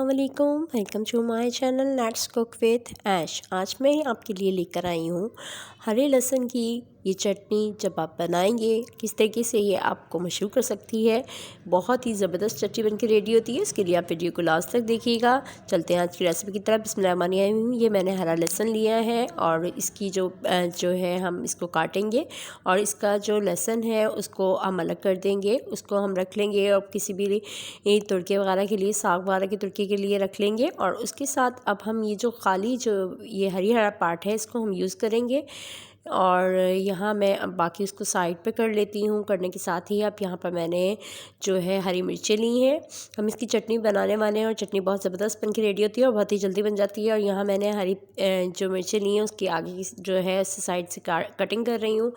अस्सलामुअलैकुम, welcome to my channel let's cook with Ash. आज मैं आपके लिए लेकर आई हूँ हरे लहसुन की ये चटनी। जब आप बनाएंगे किस तरीके से ये आपको मशहूर कर सकती है। बहुत ही ज़बरदस्त चटनी बनके रेडी होती है। इसके लिए आप वीडियो को लास्ट तक देखिएगा। चलते हैं आज की रेसिपी की तरफ। बिस्मिल्लाहिर्रहमानिर्रहीम। ये मैंने हरा लहसुन लिया है और इसकी जो है हम इसको काटेंगे और इसका जो लहसुन है उसको हम अलग कर देंगे, उसको हम रख लेंगे और किसी भी तुड़के वगैरह के लिए, साग वगैरह के तुड़के के लिए रख लेंगे। और उसके साथ अब हम ये जो खाली जो ये हरा पार्ट है इसको हम यूज़ करेंगे। और यहाँ मैं अब बाकी उसको साइड पे कर लेती हूँ। करने के साथ ही अब यहाँ पर मैंने जो है हरी मिर्चें ली हैं। हम इसकी चटनी बनाने वाले हैं और चटनी बहुत ज़बरदस्त बन के रेडी होती है और बहुत ही जल्दी बन जाती है। और यहाँ मैंने हरी जो मिर्चें ली हैं उसकी आगे की जो है उस साइड से कटिंग कर रही हूँ।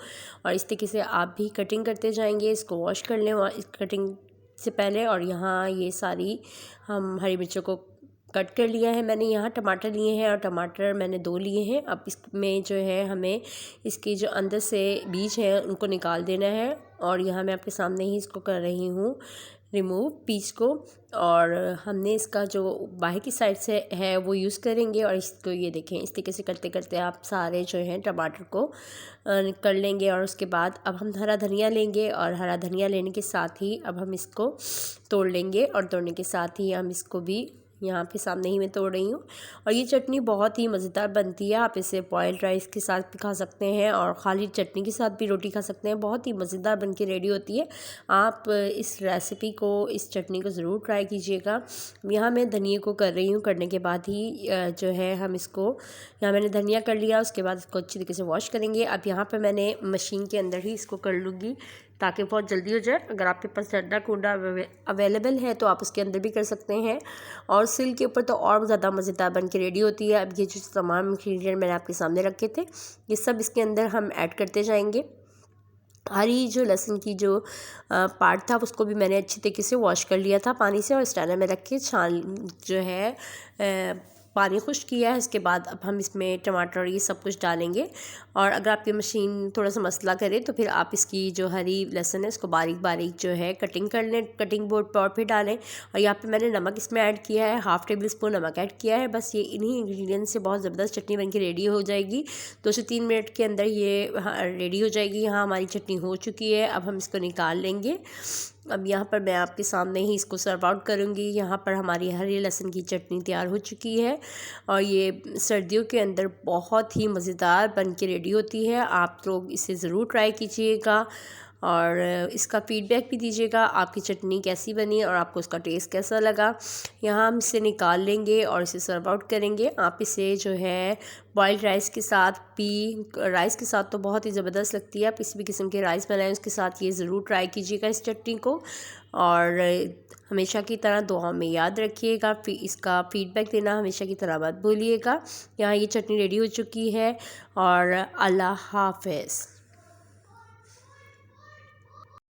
और इस तरीके से आप भी कटिंग करते जाएंगे। इसको वॉश कर लें और इस कटिंग से पहले। और यहाँ ये सारी हम हरी मिर्चों को कट कर लिया है मैंने। यहाँ टमाटर लिए हैं और टमाटर मैंने 2 लिए हैं। अब इसमें जो है हमें इसकी जो अंदर से बीज है उनको निकाल देना है। और यहाँ मैं आपके सामने ही इसको कर रही हूँ रिमूव बीज को। और हमने इसका जो बाहर की साइड से है वो यूज़ करेंगे। और इसको ये देखें इस तरीके से करते करते आप सारे जो हैं टमाटर को कर लेंगे। और उसके बाद अब हम हरा धनिया लेंगे और हरा धनिया लेने के साथ ही अब हम इसको तोड़ लेंगे। और तोड़ने के साथ ही हम इसको भी यहाँ पे सामने ही मैं तोड़ रही हूँ। और ये चटनी बहुत ही मज़ेदार बनती है। आप इसे बॉयल्ड राइस के साथ भी खा सकते हैं और खाली चटनी के साथ भी रोटी खा सकते हैं। बहुत ही मज़ेदार बन के रेडी होती है। आप इस रेसिपी को, इस चटनी को ज़रूर ट्राई कीजिएगा। यहाँ मैं धनिया को कर रही हूँ। करने के बाद ही जो है हम इसको, यहाँ मैंने धनिया कर लिया। उसके बाद इसको अच्छी तरीके से वॉश करेंगे। अब यहाँ पर मैंने मशीन के अंदर ही इसको कर लूँगी ताकि बहुत जल्दी हो जाए। अगर आपके पास ठंडा कूड़ा अवेलेबल है तो आप उसके अंदर भी कर सकते हैं। और सिल के ऊपर तो और ज़्यादा मज़ेदार बन के रेडी होती है। अब ये जो तमाम इंग्रेडिएंट मैंने आपके सामने रखे थे ये सब इसके अंदर हम ऐड करते जाएंगे। हरी जो लहसुन की जो पार्ट था उसको भी मैंने अच्छी तरीके से वॉश कर लिया था पानी से और स्टैंडर में रख के छान जो है पानी खुश्क किया है। इसके बाद अब हम इसमें टमाटर और ये सब कुछ डालेंगे। और अगर आपकी मशीन थोड़ा सा मसला करे तो फिर आप इसकी जो हरी लहसुन है इसको बारीक बारीक जो है कटिंग कर लें, कटिंग बोर्ड पर और फिर डालें। और यहाँ पे मैंने नमक इसमें ऐड किया है, हाफ़ टेबल स्पून नमक ऐड किया है। बस ये इन्हीं इंग्रेडिएंट से बहुत ज़बरदस्त चटनी बन के रेडी हो जाएगी। 2 से 3 मिनट के अंदर ये रेडी हो जाएगी। यहाँ हमारी चटनी हो चुकी है। अब हम इसको निकाल लेंगे। अब यहाँ पर मैं आपके सामने ही इसको सर्व आउट करूँगी। यहाँ पर हमारी हरी लहसुन की चटनी तैयार हो चुकी है और ये सर्दियों के अंदर बहुत ही मज़ेदार बन के रेडी होती है। आप लोग इसे ज़रूर ट्राई कीजिएगा और इसका फ़ीडबैक भी दीजिएगा आपकी चटनी कैसी बनी और आपको उसका टेस्ट कैसा लगा। यहाँ हम इसे निकाल लेंगे और इसे सर्व आउट करेंगे। आप इसे जो है बॉइल्ड राइस के साथ भी, राइस के साथ तो बहुत ही ज़बरदस्त लगती है। आप किसी भी किस्म के राइस बनाएं उसके साथ ये ज़रूर ट्राई कीजिएगा इस चटनी को। और हमेशा की तरह दुआ में याद रखिएगा। इसका फ़ीडबैक देना हमेशा की तरह मत भूलिएगा। यहाँ ये चटनी रेडी हो चुकी है और अल्लाह हाफ़िज़।